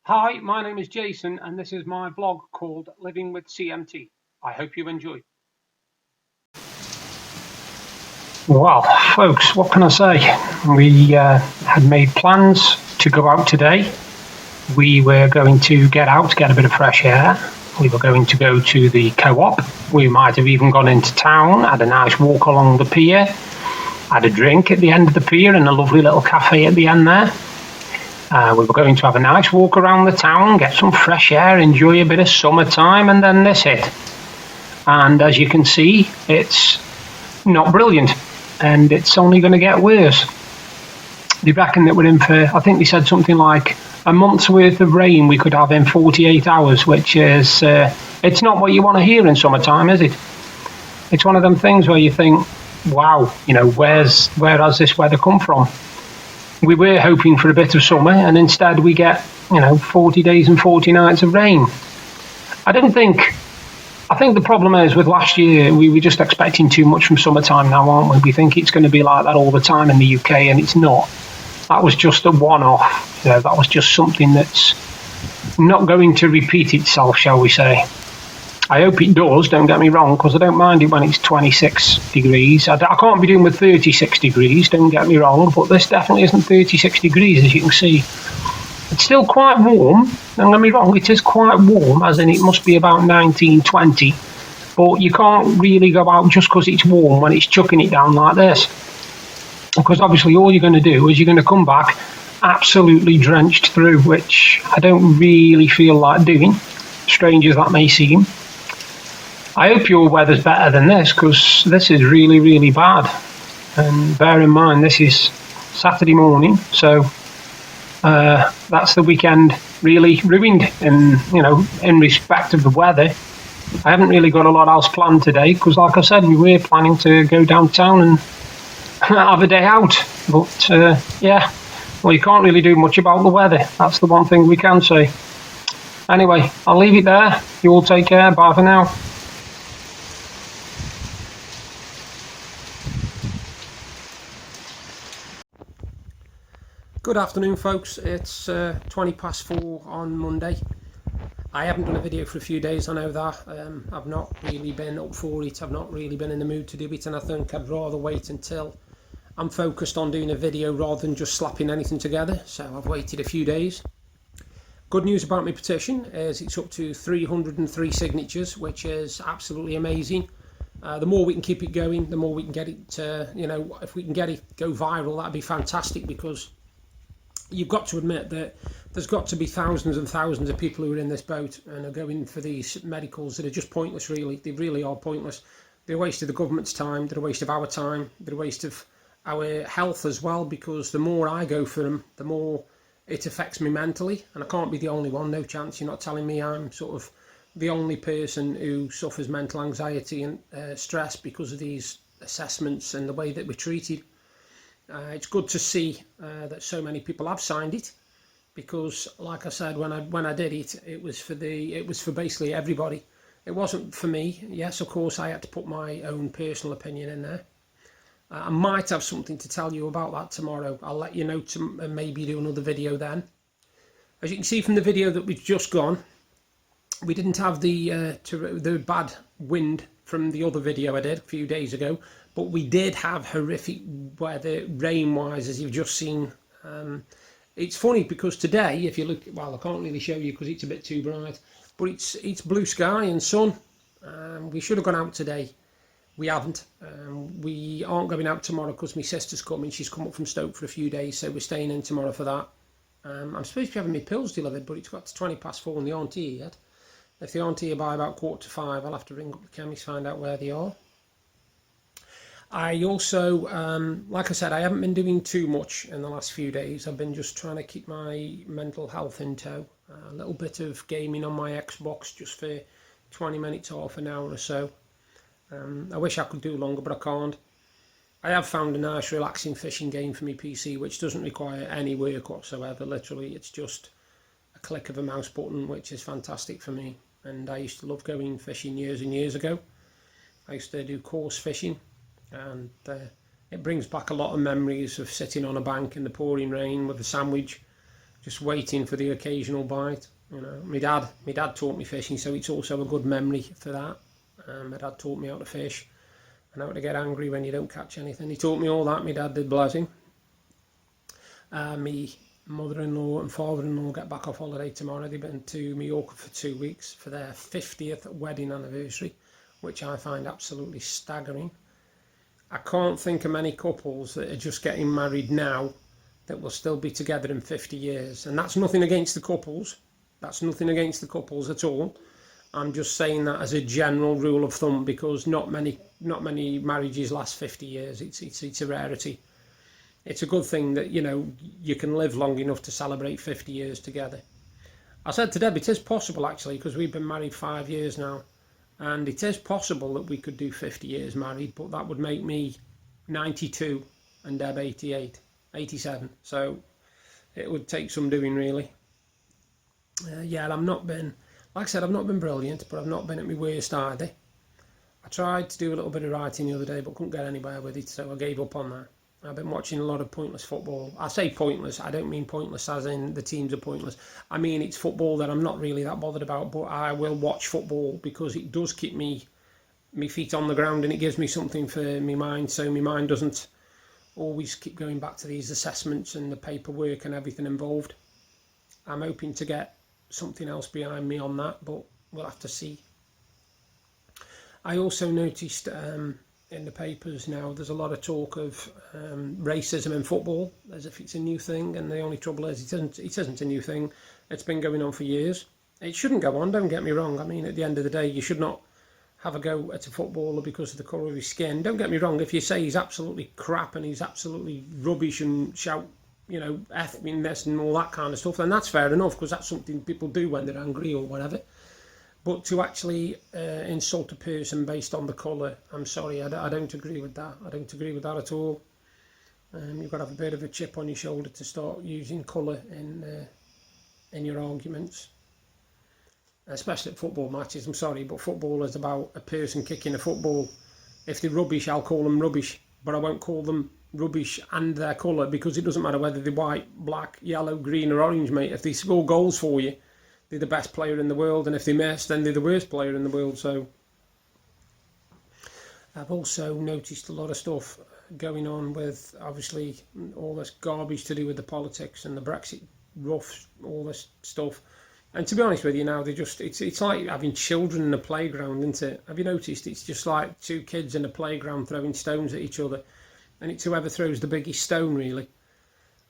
Hi, my name is Jason and this is my blog called Living with CMT. I hope you enjoy. Well, folks, what can I say? We had made plans to go out today. We were going to get out to get a bit of fresh air. We were going to go to the co-op. We might have even gone into town, had a nice walk along the pier, had a drink at the end of the pier in a lovely little cafe at the end there. We were going to have a nice walk around the town, get some fresh air, enjoy a bit of summertime, and then this hit. And as you can see, it's not brilliant, and it's only going to get worse. They reckon that we're in for, I think they said something like a month's worth of rain we could have in 48 hours, which is, it's not what you want to hear in summertime, is it? It's one of them things where you think, wow, where has this weather come from? We were hoping for a bit of summer, and instead we get, 40 days and 40 nights of rain. I think the problem is with last year, we were just expecting too much from summertime now, aren't we? We think it's going to be like that all the time in the UK, and it's not. That was just a one-off. That was just something that's not going to repeat itself, shall we say. I hope it does, don't get me wrong, because I don't mind it when it's 26 degrees. I can't be doing with 36 degrees, don't get me wrong, but this definitely isn't 36 degrees, as you can see. It's still quite warm, don't get me wrong, it is quite warm, as in it must be about 19, 20, but you can't really go out just because it's warm when it's chucking it down like this. Because obviously all you're going to do is you're going to come back absolutely drenched through, which I don't really feel like doing, strange as that may seem. I hope your weather's better than this, because this is really, really bad. And bear in mind, this is Saturday morning, so that's the weekend really ruined in respect of the weather. I haven't really got a lot else planned today, because like I said, we were planning to go downtown and have a day out. But well, you can't really do much about the weather. That's the one thing we can say. Anyway, I'll leave it there. You all take care. Bye for now. Good afternoon, folks. It's 4:20 on Monday. I haven't done a video for a few days, I know that. I've not really been up for it. I've not really been in the mood to do it, and I think I'd rather wait until I'm focused on doing a video rather than just slapping anything together. So I've waited a few days. Good news about my petition is it's up to 303 signatures, which is absolutely amazing. The more we can keep it going, the more we can get it, if we can get it go viral, that'd be fantastic, because you've got to admit that there's got to be thousands and thousands of people who are in this boat and are going for these medicals that are just pointless, really. They really are pointless. They're a waste of the government's time, they're a waste of our time, they're a waste of our health as well, because the more I go for them, the more it affects me mentally, and I can't be the only one, no chance. You're not telling me I'm sort of the only person who suffers mental anxiety and stress because of these assessments and the way that we're treated. It's good to see that so many people have signed it, because, like I said, when I did it, it was for basically everybody. It wasn't for me. Yes, of course, I had to put my own personal opinion in there. I might have something to tell you about that tomorrow. I'll let you know to maybe do another video then. As you can see from the video that we've just gone, we didn't have the bad wind from the other video I did a few days ago, but we did have horrific weather, rain-wise, as you've just seen. It's funny because today, if you look, well, I can't really show you because it's a bit too bright, but it's blue sky and sun. We should have gone out today. We haven't. We aren't going out tomorrow because my sister's coming. She's come up from Stoke for a few days, so we're staying in tomorrow for that. I'm supposed to be having my pills delivered, but it's got to 4:20 and they aren't here yet. If they aren't here by about 4:45, I'll have to ring up the chemist, find out where they are. I also, like I said, I haven't been doing too much in the last few days. I've been just trying to keep my mental health in tow. A little bit of gaming on my Xbox just for 20 minutes, half an hour or so. I wish I could do longer, but I can't. I have found a nice relaxing fishing game for my PC, which doesn't require any work whatsoever. Literally, it's just a click of a mouse button, which is fantastic for me. And I used to love going fishing years and years ago. I used to do coarse fishing, and it brings back a lot of memories of sitting on a bank in the pouring rain with a sandwich just waiting for the occasional bite. You know, my dad taught me fishing, so it's also a good memory for that. My dad taught me how to fish and how to get angry when you don't catch anything. He taught me all that. My dad did, bless him. My mother-in-law and father-in-law get back off holiday tomorrow. They've been to Mallorca for 2 weeks for their 50th wedding anniversary, which I find absolutely staggering. I can't think of many couples that are just getting married now that will still be together in 50 years. And that's nothing against the couples. That's nothing against the couples at all. I'm just saying that as a general rule of thumb, because not many marriages last 50 years. It's a rarity. It's a good thing that, you know, you can live long enough to celebrate 50 years together. I said to Deb, it is possible actually, because we've been married 5 years now, and it is possible that we could do 50 years married, but that would make me 92 and Deb 88, 87. So it would take some doing, really. Yeah, I've not been, like I said, I've not been brilliant, but I've not been at my worst either. I tried to do a little bit of writing the other day, but couldn't get anywhere with it, so I gave up on that. I've been watching a lot of pointless football. I say pointless, I don't mean pointless as in the teams are pointless. I mean it's football that I'm not really that bothered about, but I will watch football because it does keep me feet on the ground and it gives me something for my mind, so my mind doesn't always keep going back to these assessments and the paperwork and everything involved. I'm hoping to get something else behind me on that, but we'll have to see. I also noticed in the papers now there's a lot of talk of racism in football as if it's a new thing, and the only trouble is it isn't a new thing. It's been going on for years. It shouldn't go on, don't get me wrong. I mean, at the end of the day, you should not have a go at a footballer because of the colour of his skin. Don't get me wrong, if you say he's absolutely crap and he's absolutely rubbish and shout, you know, effing this and all that kind of stuff, then that's fair enough, because that's something people do when they're angry or whatever. But to actually insult a person based on the colour, I'm sorry, I don't agree with that. I don't agree with that at all. You've got to have a bit of a chip on your shoulder to start using colour in your arguments, especially at football matches. I'm sorry, but football is about a person kicking a football. If they're rubbish, I'll call them rubbish, but I won't call them rubbish and their colour, because it doesn't matter whether they're white, black, yellow, green or orange, mate. If they score goals for you, they're the best player in the world, and if they miss, then they're the worst player in the world. So I've also noticed a lot of stuff going on with, obviously, all this garbage to do with the politics and the Brexit rough, all this stuff. And to be honest with you now, it's like having children in a playground, isn't it? Have you noticed? It's just like two kids in a playground throwing stones at each other, and it's whoever throws the biggest stone, really.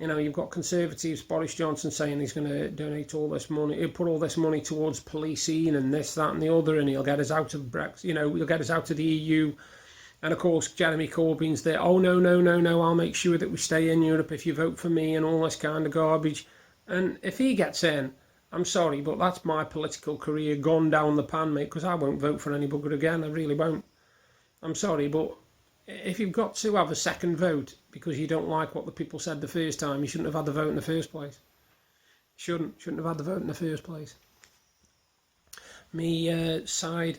You know, you've got Conservatives, Boris Johnson saying he's going to donate all this money, he'll put all this money towards policing and this, that and the other, and he'll get us out of Brexit, you know, he'll get us out of the EU. And of course, Jeremy Corbyn's there, oh no, I'll make sure that we stay in Europe if you vote for me, and all this kind of garbage. And if he gets in, I'm sorry, but that's my political career gone down the pan, mate, because I won't vote for any bugger again, I really won't. I'm sorry, but if you've got to have a second vote because you don't like what the people said the first time, you shouldn't have had the vote in the first place. Shouldn't have had the vote in the first place. Me side,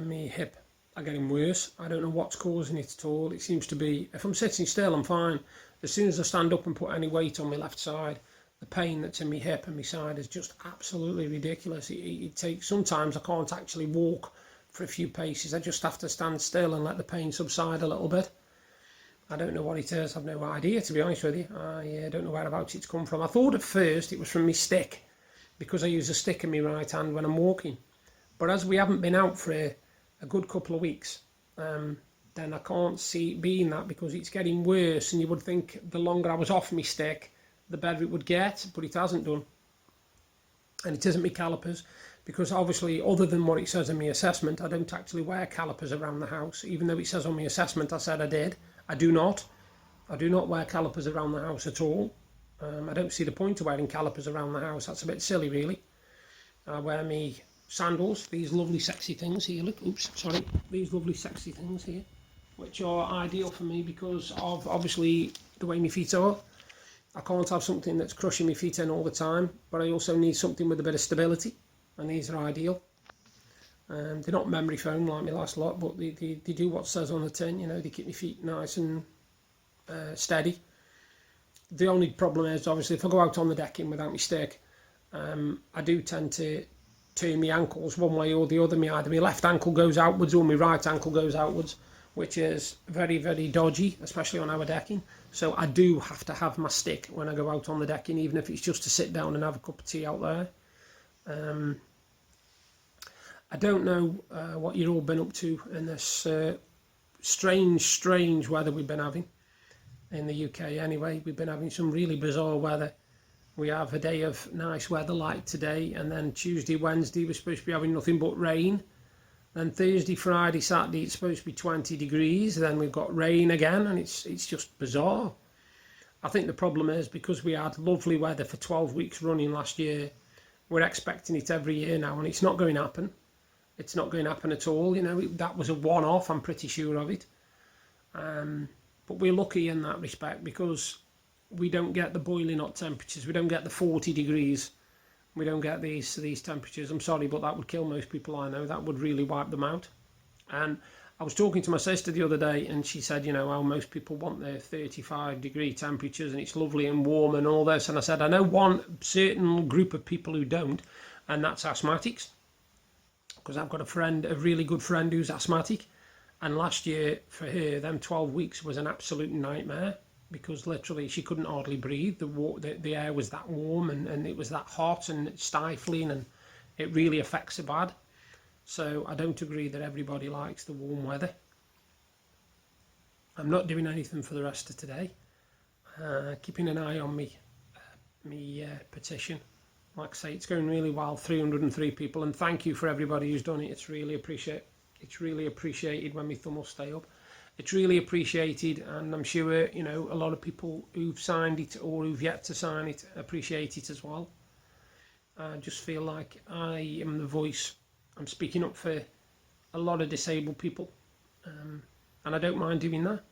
me hip are getting worse. I don't know what's causing it at all. It seems to be, if I'm sitting still, I'm fine. As soon as I stand up and put any weight on my left side, the pain that's in my hip and my side is just absolutely ridiculous. It takes, sometimes I can't actually walk for a few paces. I just have to stand still and let the pain subside a little bit. I don't know what it is. I've no idea, to be honest with you. I don't know whereabouts it's come from. I thought at first it was from my stick, because I use a stick in my right hand when I'm walking. But as we haven't been out for a good couple of weeks, then I can't see it being that, because it's getting worse, and you would think the longer I was off my stick, the better it would get, but it hasn't done. And it isn't my calipers, because obviously, other than what it says in my assessment, I don't actually wear calipers around the house. Even though it says on my assessment I said I did, I do not. I do not wear calipers around the house at all. I don't see the point of wearing calipers around the house. That's a bit silly, really. I wear me sandals, these lovely sexy things here, look, these lovely sexy things here, which are ideal for me because of, obviously, the way my feet are. I can't have something that's crushing my feet in all the time, but I also need something with a bit of stability, and these are ideal. They're not memory foam like my last lot, but they do what it says on the tin, you know, they keep my feet nice and steady. the only problem is, obviously, if I go out on the decking without my stick, I do tend to turn my ankles one way or the other. Either my left ankle goes outwards or my right ankle goes outwards, which is very, very dodgy, especially on our decking. So I do have to have my stick when I go out on the decking, even if it's just to sit down and have a cup of tea out there. I don't know what you've all been up to in this strange weather we've been having in the UK anyway. We've been having some really bizarre weather. We have a day of nice weather like today, and then Tuesday, Wednesday we're supposed to be having nothing but rain. Then Thursday, Friday, Saturday it's supposed to be 20 degrees, then we've got rain again, and it's just bizarre. I think the problem is because we had lovely weather for 12 weeks running last year, we're expecting it every year now, and it's not going to happen. It's not going to happen at all. You know, that was a one-off, I'm pretty sure of it. But we're lucky in that respect because we don't get the boiling hot temperatures. We don't get the 40 degrees. We don't get these temperatures. I'm sorry, but that would kill most people I know. That would really wipe them out. And I was talking to my sister the other day, and she said, you know, how most people want their 35-degree temperatures, and it's lovely and warm and all this. And I said, I know one certain group of people who don't, and that's asthmatics. Because I've got a really good friend who's asthmatic. And last year, for her, them 12 weeks was an absolute nightmare. Because literally she couldn't hardly breathe. The air was that warm and it was that hot and stifling, and it really affects her bad. So I don't agree that everybody likes the warm weather. I'm not doing anything for the rest of today. Keeping an eye on me petition. Like I say, it's going really well. 303 people, and thank you for everybody who's done it. It's really appreciated when my thumb will stay up. It's really appreciated, and I'm sure, you know, a lot of people who've signed it or who've yet to sign it appreciate it as well. I just feel like I am the voice. I'm speaking up for a lot of disabled people, and I don't mind doing that.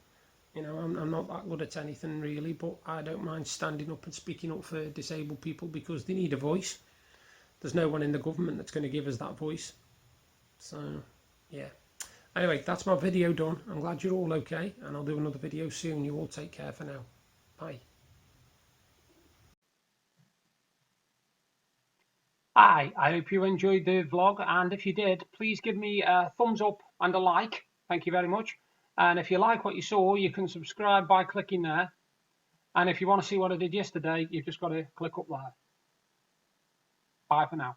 You know, I'm not that good at anything really, but I don't mind standing up and speaking up for disabled people because they need a voice. There's no one in the government that's going to give us that voice. So, yeah. Anyway, that's my video done. I'm glad you're all okay, and I'll do another video soon. You all take care for now. Bye. Hi, I hope you enjoyed the vlog, and if you did, please give me a thumbs up and a like. Thank you very much. And if you like what you saw, you can subscribe by clicking there. And if you want to see what I did yesterday, you've just got to click up there. Bye for now.